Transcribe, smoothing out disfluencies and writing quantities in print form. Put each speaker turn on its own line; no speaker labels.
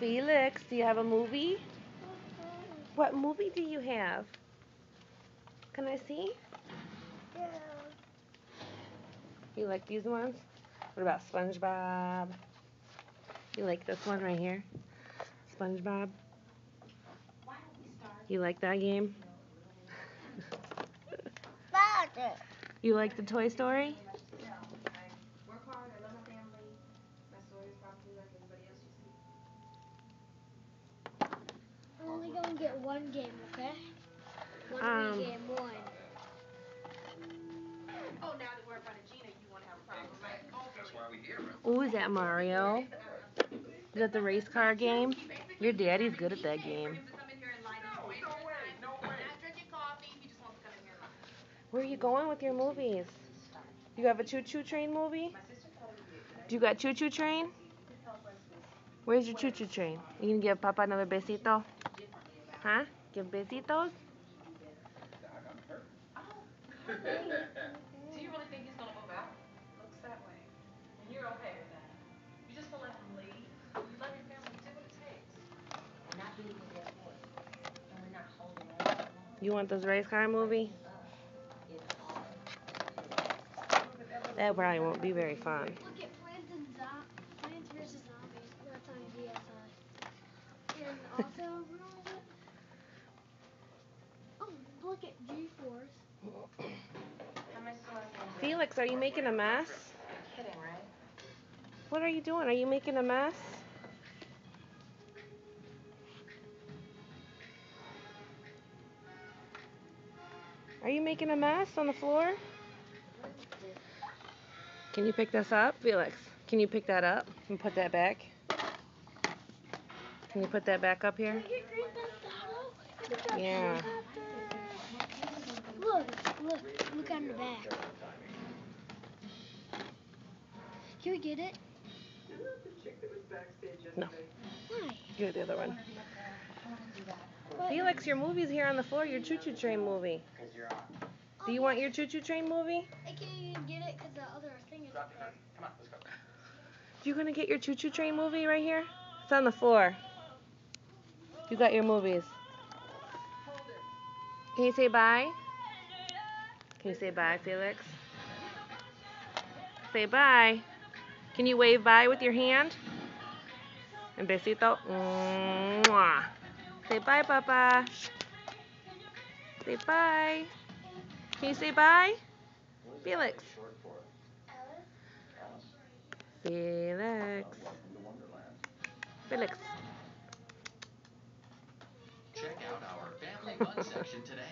Felix, do you have a movie? What movie do you have? Can I see?
Yeah.
You like these ones? What about SpongeBob? You like this one right here? SpongeBob? You like that game?
Father.
You like the Toy Story?
Work hard, I love my family. My story is probably like everybody else you see.
I'm only gonna get one game, okay? One Wii game, one.
Oh, now that we're in front of Gina, you want to have a problem, right?
That's why we here.
Oh, is that Mario? Is that the race car game? Your daddy's good at that game. Where are you going with your movies? You have a choo-choo train movie? Do you got choo-choo train? Where's your choo-choo train? You gonna give Papa another besito? Huh? Give besitos?
Do you really think he's gonna move out? Looks that way. And you're okay with that? You just gonna let him leave? You love your family, do what it takes.
And not beating a dead horse. And we're not holding on too long.
You want this race car movie?
It's hard.
That probably won't be very fun.
Look at Plants vs. Zombies. That's on DSi. And also, look at G-Force.
Felix, are you making a mess?
Kidding, right?
What are you doing? Are you making a mess? Are you making a mess on the floor? Can you pick this up? Felix, can you pick that up and put that back? Can you put that back up here? Yeah.
Look on the back. Can we get it?
No.
Why?
Get the other one.
What?
Felix, your movie's here on the floor, your choo-choo train movie. Do you want your choo-choo train movie?
I can't even get it because the other thing is up there.
Come on, let's go.
You gonna get your choo-choo train movie right here? It's on the floor. You got your movies. Can you say bye? Can you say bye, Felix? Say bye. Can you wave bye with your hand? And besito. Mwah. Say bye, Papa. Say bye. Can you say bye? Felix. Felix. Felix.
Check out our family fun section today.